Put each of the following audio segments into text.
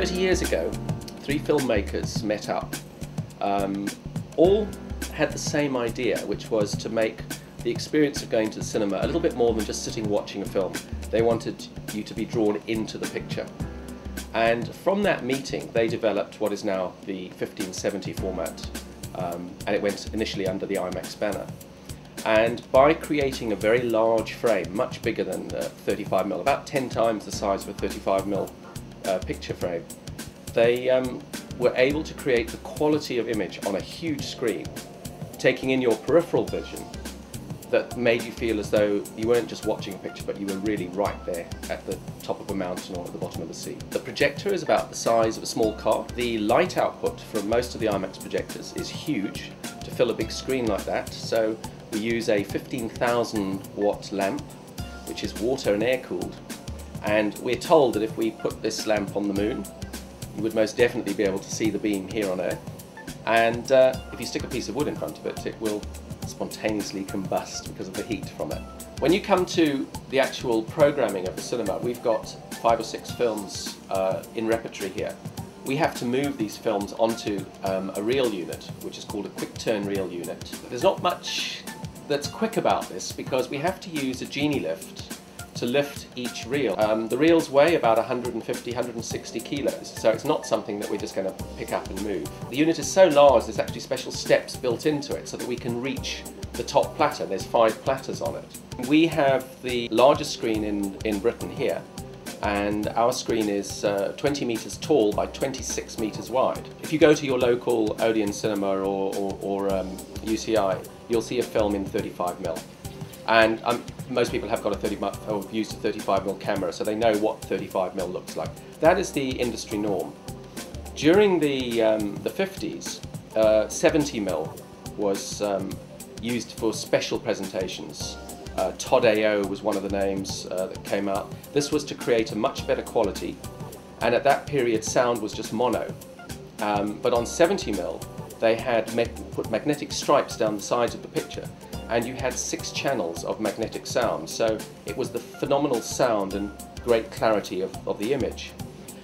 30 years ago, three filmmakers met up, all had the same idea, which was to make the experience of going to the cinema a little bit more than just sitting watching a film. They wanted you to be drawn into the picture. And from that meeting, they developed what is now the 1570 format, and it went initially under the Imax banner. And by creating a very large frame, much bigger than 35mm, about 10 times the size of a 35mm picture frame, they were able to create the quality of image on a huge screen, taking in your peripheral vision, that made you feel as though you weren't just watching a picture, but you were really right there at the top of a mountain or at the bottom of the sea. The projector is about the size of a small car. The light output from most of the Imax projectors is huge to fill a big screen like that. So we use a 15,000 watt lamp, which is water and air cooled. And we're told that if we put this lamp on the moon, you would most definitely be able to see the beam here on Earth. And if you stick a piece of wood in front of it, it will spontaneously combust because of the heat from it. When you come to the actual programming of the cinema, we've got 5 or 6 films in repertory here. We have to move these films onto a reel unit, which is called a quick turn reel unit. There's not much that's quick about this because we have to use a genie lift to lift each reel. The reels weigh about 150, 160 kilos, so it's not something that we're just going to pick up and move. The unit is so large there's actually special steps built into it so that we can reach the top platter. There's 5 platters on it. We have the largest screen in Britain here, and our screen is 20 metres tall by 26 metres wide. If you go to your local Odeon cinema or UCI, you'll see a film in 35mm. And most people have got or used a 35mm camera, so they know what 35mm looks like. That is the industry norm. During the 50s, 70mm was used for special presentations. Todd AO was one of the names that came out. This was to create a much better quality, and at that period sound was just mono. But on 70mm, they had put magnetic stripes down the sides of the picture, and you had 6 channels of magnetic sound, so it was the phenomenal sound and great clarity of the image.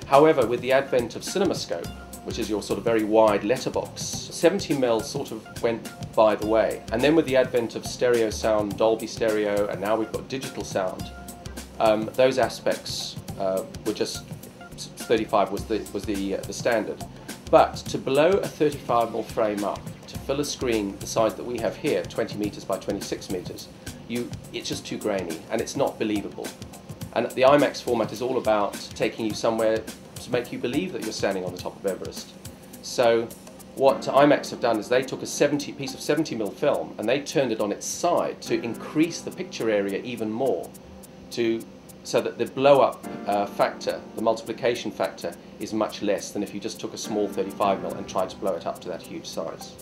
However, with the advent of CinemaScope, which is your sort of very wide letterbox, 70mm sort of went by the way. And then with the advent of stereo sound, Dolby stereo, and now we've got digital sound, those aspects were just, 35 was the standard. But to blow a 35mm frame up, to fill a screen the size that we have here, 20 metres by 26 metres, it's just too grainy and it's not believable. And the IMAX format is all about taking you somewhere to make you believe that you're standing on the top of Everest. So what IMAX have done is they took a piece of 70mm film and they turned it on its side to increase the picture area even more, so that the blow-up factor, the multiplication factor, is much less than if you just took a small 35mm and tried to blow it up to that huge size.